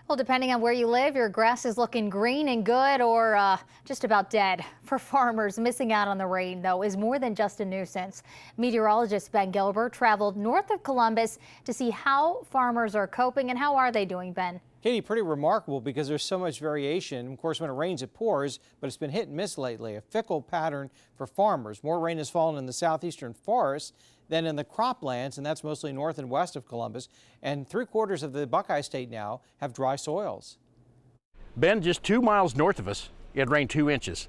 Well, depending on where you live, your grass is looking green and good or just about dead. For farmers, missing out on the rain, though, is more than just a nuisance. Meteorologist Ben Gilbert traveled north of Columbus to see how farmers are coping. And how are they doing, Ben? Katie, pretty remarkable because there's so much variation. Of course, when it rains, it pours, but it's been hit and miss lately. A fickle pattern for farmers. More rain has fallen in the southeastern forests than in the croplands, and that's mostly north and west of Columbus. And 3/4 of the Buckeye State now have dry soils. Ben, just 2 miles north of us, it rained 2 inches.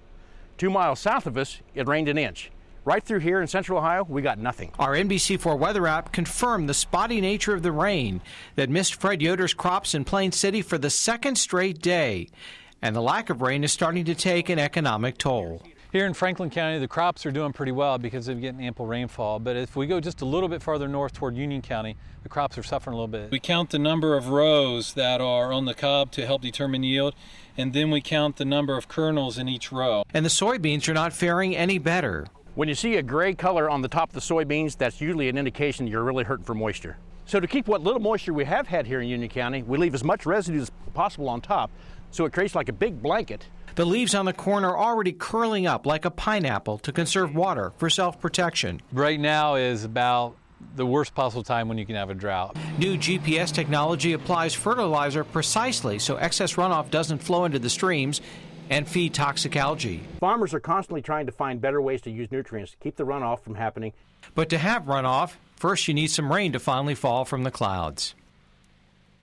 2 miles south of us, it rained 1 inch. Right through here in central Ohio, we got nothing. Our NBC4 weather app confirmed the spotty nature of the rain that missed Fred Yoder's crops in Plain City for the second straight day. And the lack of rain is starting to take an economic toll. Here in Franklin County, the crops are doing pretty well because they're getting ample rainfall. But if we go just a little bit farther north toward Union County, the crops are suffering a little bit. We count the number of rows that are on the cob to help determine yield, and then we count the number of kernels in each row. And the soybeans are not faring any better. When you see a gray color on the top of the soybeans, that's usually an indication you're really hurting for moisture. So to keep what little moisture we have had here in Union County, we leave as much residue as possible on top, so it creates like a big blanket. The leaves on the corn are already curling up like a pineapple to conserve water for self-protection. Right now is about the worst possible time when you can have a drought. New GPS technology applies fertilizer precisely so excess runoff doesn't flow into the streams and feed toxic algae. Farmers are constantly trying to find better ways to use nutrients to keep the runoff from happening. But to have runoff, first you need some rain to finally fall from the clouds.